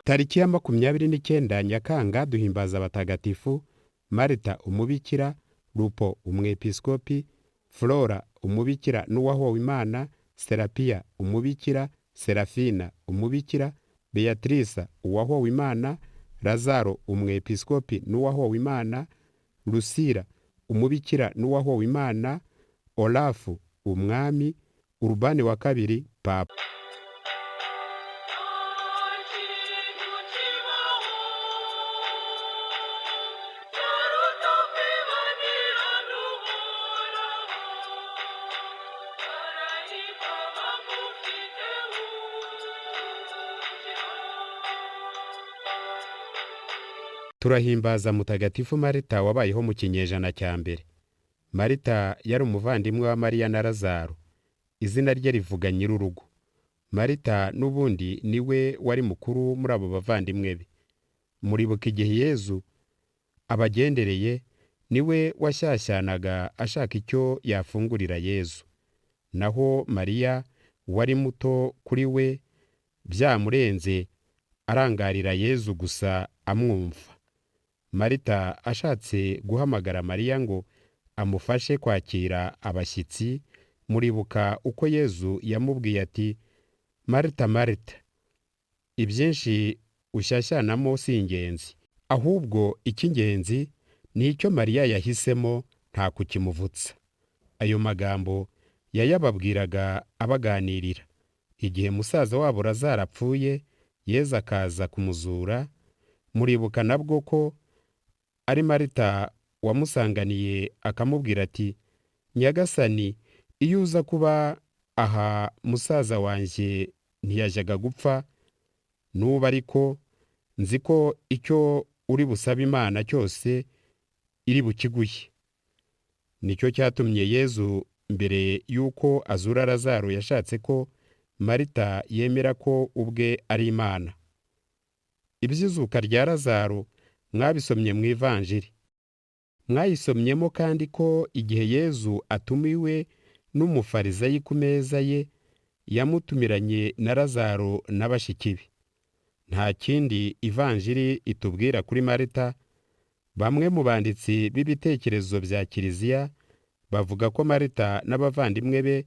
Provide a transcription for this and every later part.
Tariki ya 29 Nyakanga duhimbaza abatagatifu Marita umubikira, Lupo umwepiskopi, Flora umubikira n'uwahowe Imana, Serapiya umubikira, Serafina umubikira, Beatrice uwahowe Imana, Lazaro umwepiskopi n'uwahowe Imana, Lusira umubikira n'uwahowe Imana, Olafu umwami, Urubani wa kabiri Papa. Turahimbaza mutagatifu Marita wabayeho mu kinyejana cya mbere. Marita yari umuvandimwe wa Mariya na Lazaro. Izina rye rivuga nyir'urugo. Marita n'ubundi niwe wari mukuru muri abo bavandimwe be. Muribuka igihe Yezu abagendereye, niwe washyashyanaga ashaka icyo yafungurira Yezu. Naho Mariya wari muto kuri we, byamurenze arangarira Yezu gusa amwumva. Marita ashatse guhamagara Mariya ngo amufashe kwakira abashyitsi, muribuka uko Yezu yamubwiye ati, Marita, Marita, ibyinshi ushyashyanamo si ingenzi, ahubwo icy'ingenzi ni icyo Mariya yahisemo, nta kukimuvutsa. Ayo magambo yayababwiraga abaganirira. Igihe musaza wabo Lazaro apfuye, Yezu akaza kumuzura, muribuka nabwo ko ari Marita wamusanganiye akamubwira ati, Nyagasani, iyo uza kuba aha musaza wanjye ntiyajyaga gupfa, n'ubu ariko nzi ko icyo uri busabe Imana cyose iri bukiguhe. Nicyo cyatumye Yezu mbere y'uko azura Lazaro yashatse ko Marita yemera ko ubwe ari Imana. Iby'izuka rya Lazaro mwabisomye mu Ivanjiri. Mwayisomyemo kandi ko igihe Yezu atumiwe n'umufarisayi ku meza ye, yamutumiranye na Lazaro n'abashiki be. Nta kindi Ivanjiri itubwira kuri Marita. Bamwe mu banditsi b'ibitekerezo bya Kiliziya bavuga ko Marita n'abavandimwe be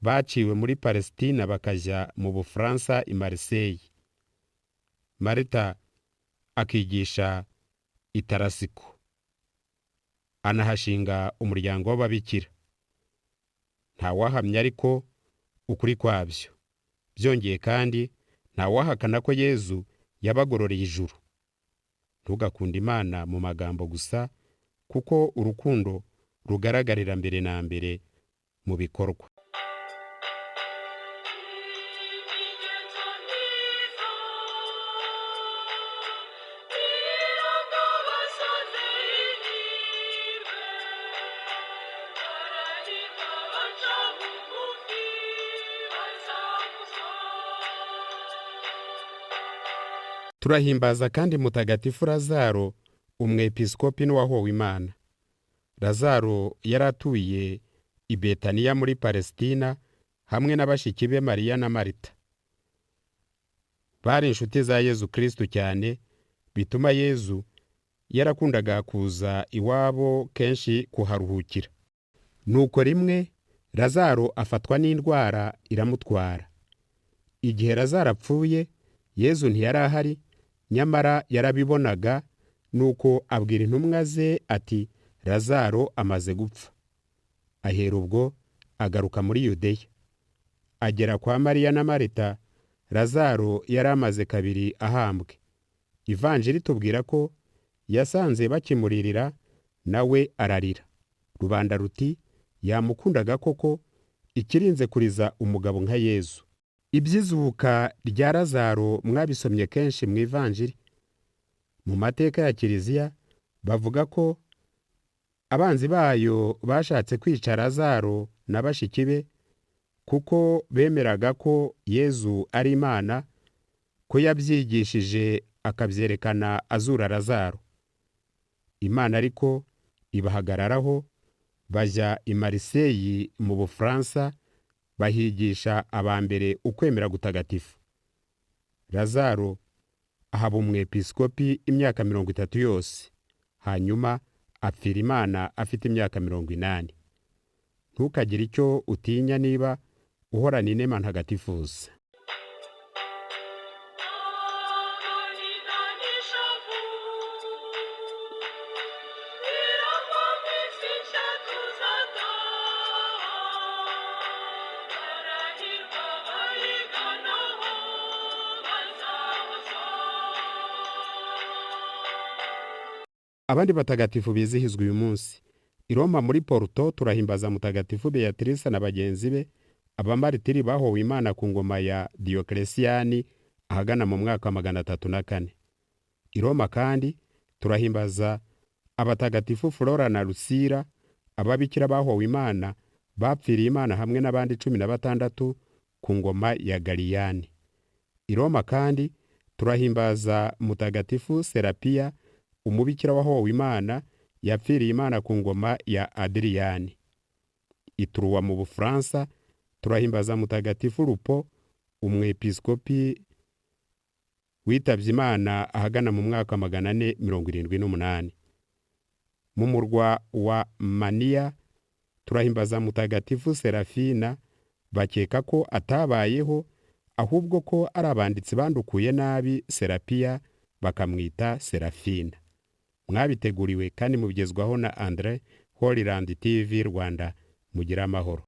baciwe muri Palestina bakajya mu Bufaransa i Marseille. Marita akigisha i Tarasiko, anahashinga umuryango w'ababikira. Ntawahamya ariko ukuri kwabyo. Byongeye kandi ntawahakana ko Yezu yabagororeye ijuru. Ntugakunde Imana mu magambo gusa, kuko urukundo rugaragarira mbere na mbere mu bikorwa. Turahimbaza kandi mutagatifu Lazaro umwepiskopi n'uwahowe Imana. Lazaro yari atuye i Betaniya muri Palestina hamwe n'abashiki be Mariya na Marita. Bari inshuti za Yezu Kristo cyane, bituma Yezu yarakundaga kuza iwabo kenshi kuharuhukira. Nuko rimwe Lazaro afatwa n'indwara iramutwara. Igihe Lazaro apfuye, Yezu ntiyari ahari, nyamara yarabibonaga, nuko abwira intumwa ze ati, Lazaro amaze gupfa. Ahera ubwo agaruka muri Yudeya. Agera kwa Mariya na Marita, Lazaro yari amaze kabiri ahambwe. Ivanjiri tubwira ko yasanze bakimuririra, nawe ararira. Rubanda ruti, yamukundaga koko, ikirinze kuriza umugabo nka Yezu. Iby'izuka rya Lazaro mwabisomye kenshi mu Ivanjiri. Mu mateka ya Kiliziya bavuga ko abanzi bayo bashatse kwica Lazaro na bashiki be, kuko bemeraga ko Yezu ari Imana, ko yabyigishije akabyerekana azura Lazaro. Imana ariko ibahagararaho, bajya i Marseille mu Bufaransa, bahigisha abambere ukwemera gutagatifu. Lazaro ahaba umwepiskopi imyaka 30 yose, hanyuma apfira Imana afite imyaka 80. Ntukagire icyo utinya niba uhorana inema ntagatifuza. Abandi batagatifu bizihizwa uyu munsi: i Roma muri Porto turahimbaza mutagatifu Beatrice na bagenzi be, abamaritiri bahowe Imana ku ngoma ya Diyoklesiyani ahagana mu mwaka wa 304. I Roma kandi turahimbaza abatagatifu Flora na Lucira, ababikira bahowe Imana bapfiriye Imana hamwe n'abandi 16 ku ngoma ya Galiyani. I Roma kandi turahimbaza mutagatifu Serapiya, umubikira wahowe Imana yapfiriye Imana ku ngoma ya Adiriyani. I Troyes mu Bufaransa turahimbaza mutagatifu Lupo, umwepiskopi witabye Imana ahagana mu mwaka wa 478. Mu murwa wa Mania turahimbaza mutagatifu Serafina, bakeka ko atabayeho ahubwo ko ari abanditsi bandukuye nabi Serapiya bakamwita Serafina. Mwabiteguriwe kandi mubigezwaho na Andre, Holyland TV Rwanda. Mugira amahoro.